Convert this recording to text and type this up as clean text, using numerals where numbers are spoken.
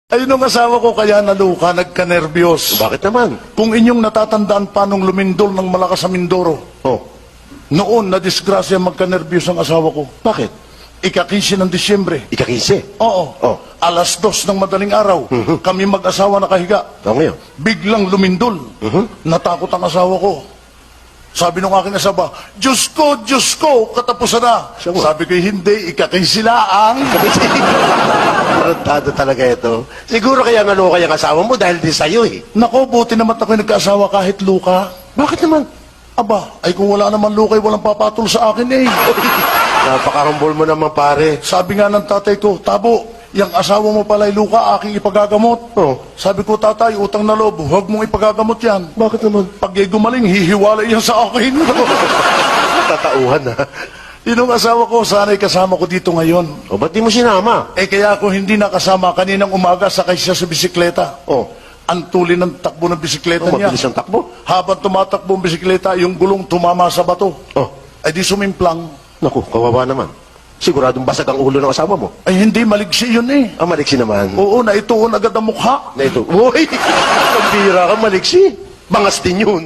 Ayun ang asawa ko kaya naluka, nagka-nervyos. Bakit naman? Kung inyong natatandaan pa nung lumindol ng malakas sa Mindoro, Oh, noon na-disgrasya magka-nervyos ang asawa ko. bakit? Ika-15 ng Disyembre. Ika-15. Oo. Oh. Alas 2 ng madaling araw, kami mag-asawa nakahiga. O ngayon? Biglang lumindol. Natakot ang asawa ko. Sabi nung aking asawa, Diyos ko, katapusan na. Siya mo. Sabi ko, hindi, ika-15 laang. Tarantado talaga ito. Siguro kaya nga luka yung asawa mo dahil di sa'yo eh. Nako, buti naman ako nagkaasawa kahit luka. Bakit naman? Aba, ay kung wala naman lukay, walang papatol sa akin eh. Napaka-humble mo naman pare. Sabi nga ng tatay ko, Tabo, yung asawa mo pala'y luka, aking ipagagamot. Oh. Sabi ko, tatay, utang na loob, huwag mong ipagagamot yan. Bakit naman? Pag gumaling, hihiwalay yan sa akin. Tatauhan na. Yun ang asawa ko, sana'y kasama ko dito ngayon. O ba't di mo sinama? Eh kaya ako hindi nakasama, kaninang umaga sakay siya sa bisikleta. Oh. Ang tuloy ng takbo ng bisikleta niya. Mabilis ang takbo. Habang tumatakbo ang bisikleta, yung gulong tumama sa bato. Oh. Ay di sumimplang. Naku, kawawa naman. Siguradong basag ang ulo ng asawa mo. Ay hindi, maligsi yun eh. Ang maliksi naman. Oo, naituon agad ang mukha. Na ito. Uy! Ang bira ka, maliksi. Bangas din yun.